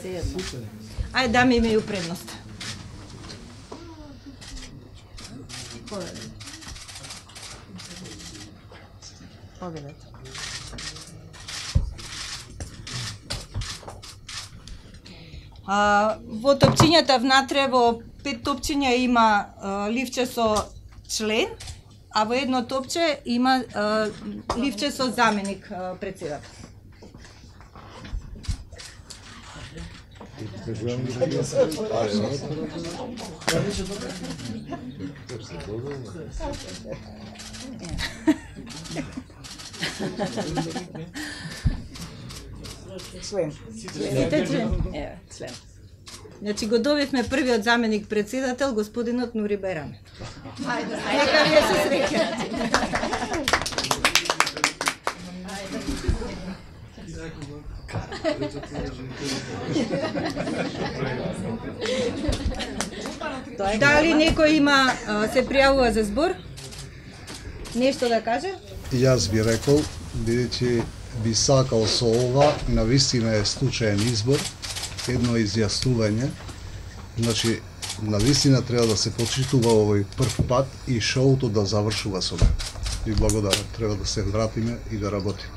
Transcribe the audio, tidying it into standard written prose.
се едно. Ајде, даме имеју предност. Победете. Во топчињата внатре, во 5 топчиња има ливче со член, а во едно топче има ливче со заменик претседател. Член. Член. Значи го добивме првиот заменик претседател, господинот Нури Бајраме. Ајде, нека вие се среќате. Дали некој има се пријавува за збор? Нешто да каже? Јас би рекол, бидејќи би сакал со ова, навистина е случаен избор, едно изјаснување. Значи, навистина треба да се почитува овој прв пат и шоуто да завршува со него. И благодарам, треба да се вратиме и да работиме.